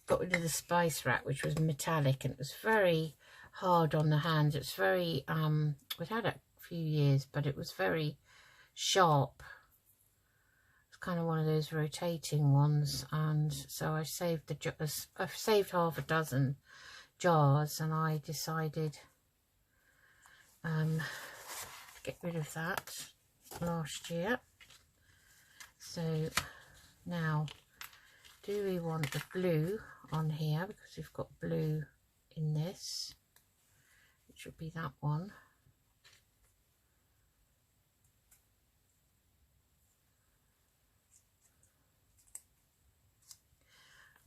got rid of the spice rack, which was metallic, and it was very hard on the hands. It's very we'd had it a few years, but it was very sharp. It's kind of one of those rotating ones, and so I saved I've saved half a dozen jars, and I decided to get rid of that last year. So now, do we want the blue on here, because we've got blue in this, which would be that one.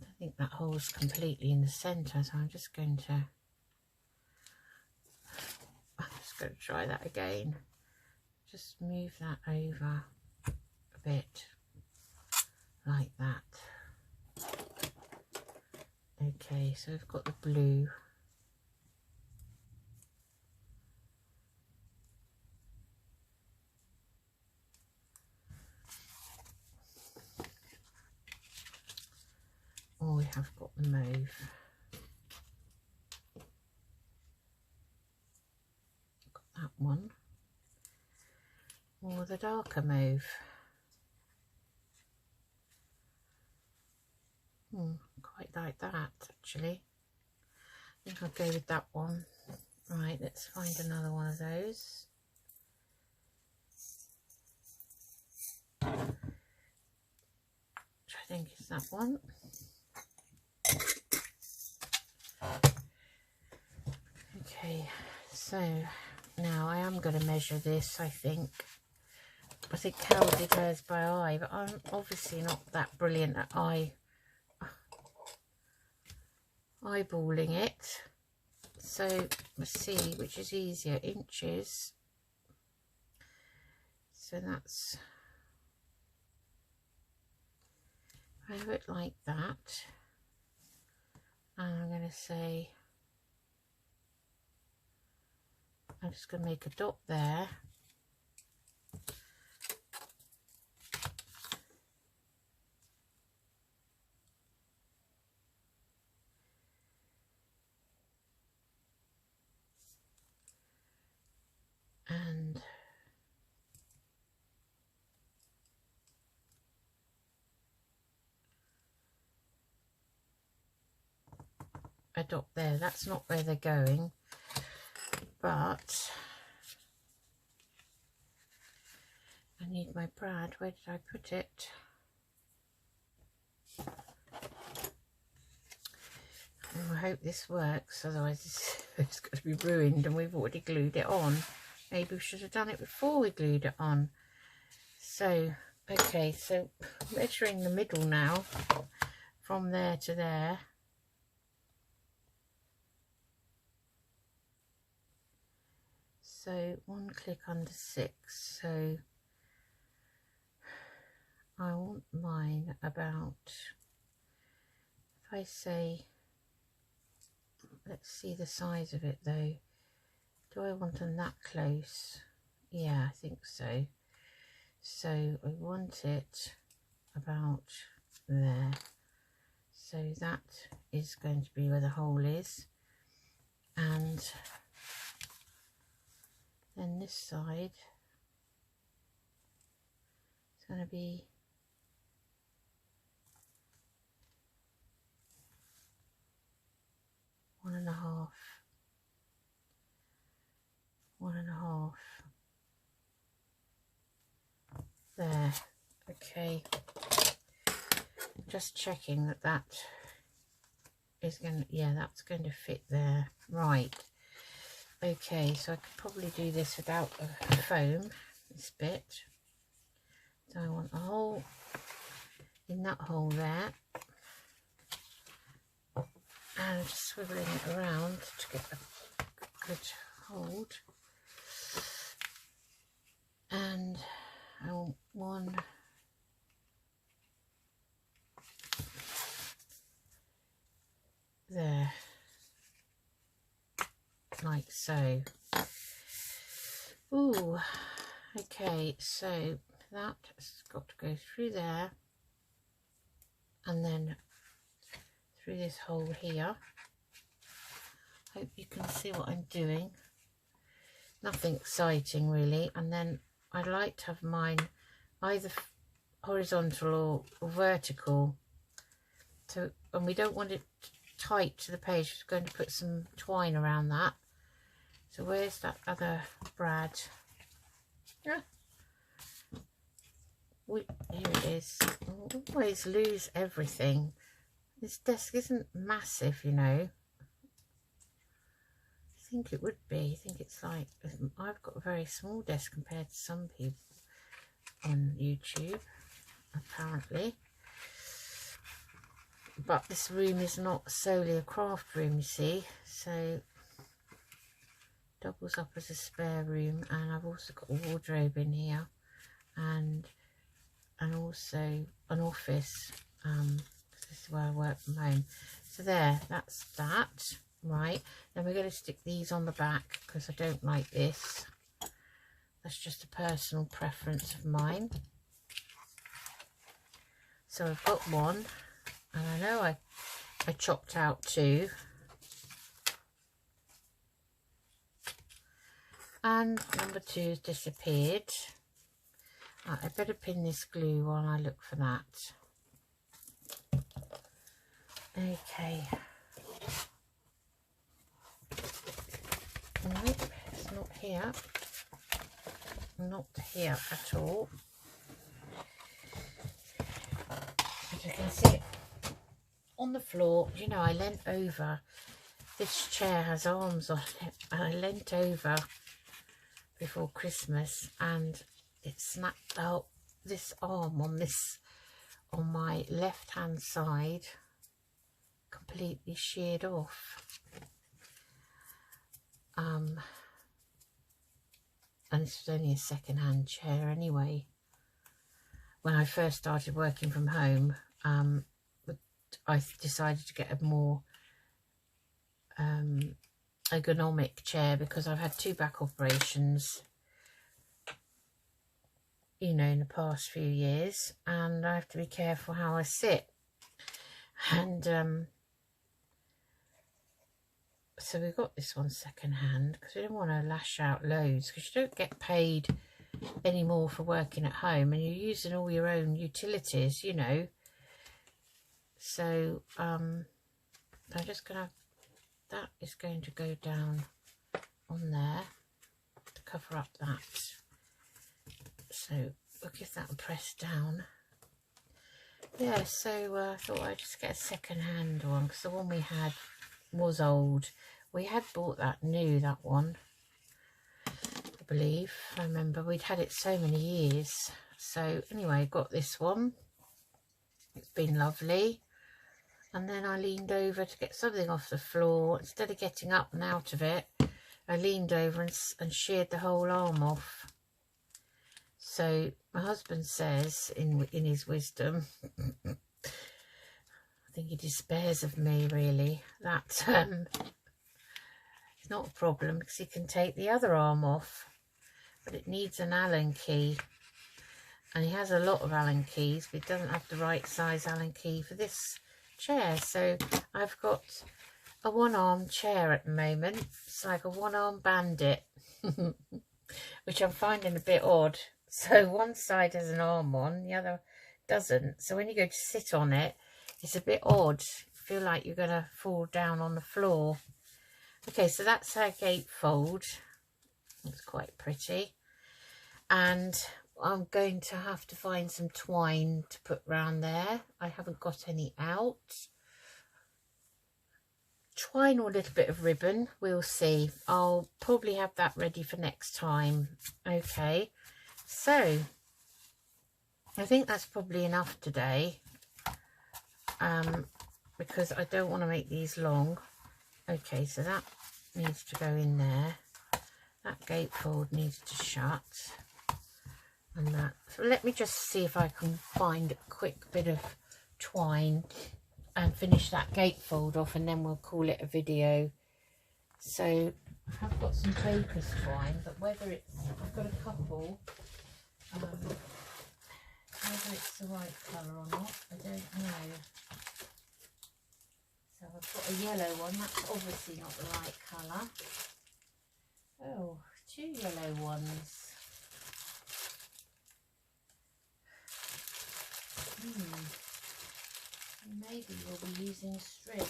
I don't think that hole's completely in the centre, so I'm just going to try that again. Just move that over a bit like that. Okay, so we've got the blue. Oh, we have got the mauve. Got that one. Or the darker mauve. Quite like that, actually. I think I'll go with that one. Right, let's find another one of those. Which I think is that one. Okay, so now I am going to measure this, I think. I think Cal did hers by eye, but I'm obviously not that brilliant at eyeballing it. So let's see which is easier, inches. So that's, I have it like that, and I'm going to say, I'm just going to make a dot there. a dot there. That's not where they're going, but I need my brad. Where did I put it? I hope this works, otherwise it's going to be ruined, and we've already glued it on. Maybe we should have done it before we glued it on. So, okay, so measuring the middle now, from there to there. So 1 click under 6, so I want mine about, if I say, let's see the size of it though. Do I want them that close? Yeah, I think so. So I want it about there. So that is going to be where the hole is. And then this side is going to be one and a half. There. Okay, just checking that that is going to, yeah, that's going to fit there. Right. Okay, so I could probably do this without a foam, this bit. So I want a hole in that hole there, and swiveling it around to get a good hold. And I want one there, like so. Ooh, okay, so that's got to go through there and then through this hole here. Hope you can see what I'm doing. Nothing exciting really. And then I'd like to have mine either horizontal or vertical. So, and we don't want it tight to the page. We're going to put some twine around that. So where's that other brad? Yeah. Here it is. I always lose everything. This desk isn't massive, you know. I think it would be. I think it's like, I've got a very small desk compared to some people on YouTube, apparently. But this room is not solely a craft room, you see, so doubles up as a spare room. And I've also got a wardrobe in here, and also an office, this is where I work from home. So there, that's that. Right, then we're going to stick these on the back because I don't like this. That's just a personal preference of mine. So I've got one, and I know I chopped out two, and number two has disappeared. Right, I better pin this glue while I look for that. Okay. Nope, it's not here. Not here at all. As you can see, on the floor, you know, I leant over. This chair has arms on it, and I leant over before Christmas, and it snapped out this arm on my left hand side, completely sheared off. And this was only a second-hand chair anyway. When I first started working from home, I decided to get a more ergonomic chair because I've had 2 back operations, you know, in the past few years, and I have to be careful how I sit. And so we got this one second hand because we don't want to lash out loads, because you don't get paid anymore for working at home, and you're using all your own utilities, you know. So I'm just gonna that is going to go down on there to cover up that. So we'll give that a press down. Yeah, so I thought I'd just get a second-hand one, because the one we had was old. We had bought that new, that one, I believe. I remember we'd had it so many years. So anyway, got this one. It's been lovely. And then I leaned over to get something off the floor. Instead of getting up and out of it, I leaned over and sheared the whole arm off. So my husband says, in his wisdom, I think he despairs of me really, that it's not a problem because he can take the other arm off, but it needs an Allen key. And he has a lot of Allen keys, but he doesn't have the right size Allen key for this chair. So I've got a one-arm chair at the moment. It's like a one-arm bandit, which I'm finding a bit odd. So one side has an arm on, the other doesn't. So when you go to sit on it, it's a bit odd. You feel like you're going to fall down on the floor. Okay, so that's our gatefold. It's quite pretty. And I'm going to have to find some twine to put round there. I haven't got any out. Twine or a little bit of ribbon, we'll see. I'll probably have that ready for next time. Okay, so I think that's probably enough today, because I don't want to make these long. Okay, so that needs to go in there. That gatefold needs to shut. And that. So let me just see if I can find a quick bit of twine and finish that gatefold off, and then we'll call it a video. So I have got some Baker's twine, but whether it's, I've got a couple, whether it's the right colour or not, I don't know. So I've got a yellow one, that's obviously not the right colour. Oh, two yellow ones. Maybe we'll be using string.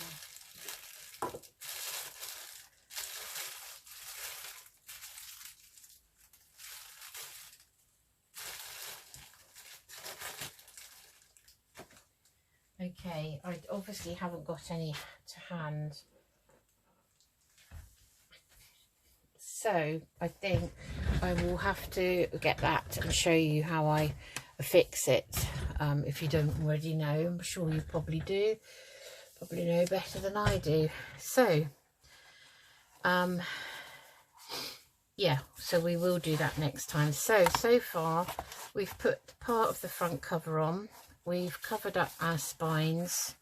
Okay, I obviously haven't got any to hand. So I think I will have to get that and show you how I fix it. If you don't already know, I'm sure you probably do. Probably know better than I do. So, yeah, so we will do that next time. So far we've put part of the front cover on. We've covered up our spines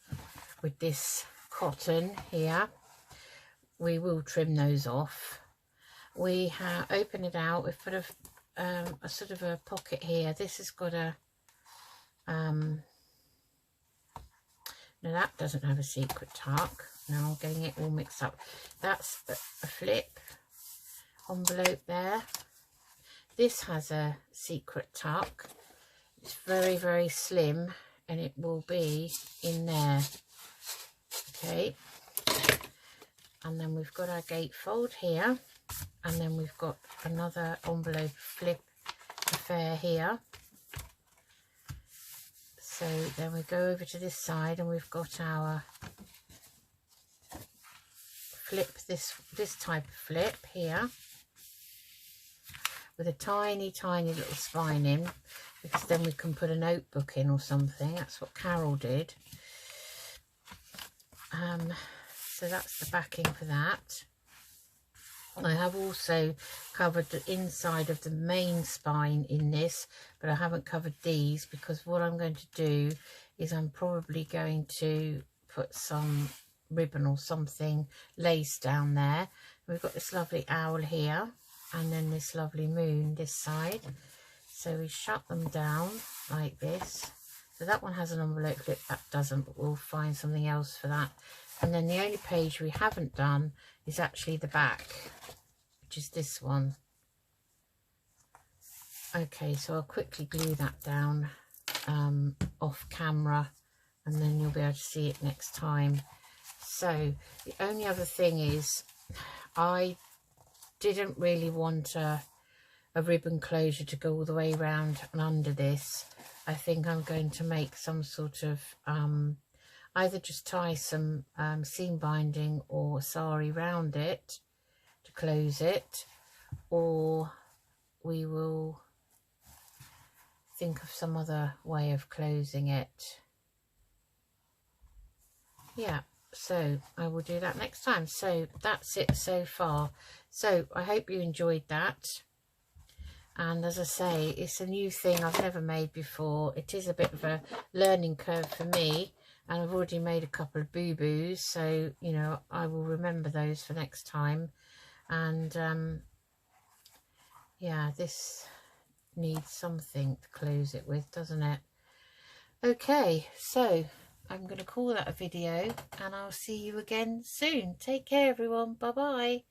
with this cotton here. We will trim those off. We have opened it out. We've put a sort of a pocket here. This has got a no, that doesn't have a secret tuck. Now I'm getting it all mixed up. That's a flip envelope there. This has a secret tuck. It's very, very slim, and it will be in there. Okay, and then we've got our gatefold here, and then we've got another envelope flip affair here. So then we go over to this side, and we've got our flip, this type of flip here, with a tiny, tiny little spine in, because then we can put a notebook in or something. That's what Carol did. So that's the backing for that. I have also covered the inside of the main spine in this, but I haven't covered these, because what I'm going to do is I'm probably going to put some ribbon or something, lace down there. We've got this lovely owl here, and then this lovely moon this side. So we shut them down like this. So that one has an envelope flip, that doesn't, but we'll find something else for that. And then the only page we haven't done is actually the back, which is this one. Okay, so I'll quickly glue that down off camera, and then you'll be able to see it next time. So the only other thing is I didn't really want a ribbon closure to go all the way around and under this. I think I'm going to make some sort of either just tie some seam binding or sari round it to close it, or we will think of some other way of closing it. Yeah, so I will do that next time. So that's it so far. So I hope you enjoyed that. And as I say, it's a new thing I've never made before. It is a bit of a learning curve for me, and I've already made a couple of boo-boos, so you know, I will remember those for next time. And yeah, this needs something to close it with, doesn't it? Okay, so I'm going to call that a video, and I'll see you again soon. Take care, everyone. Bye bye.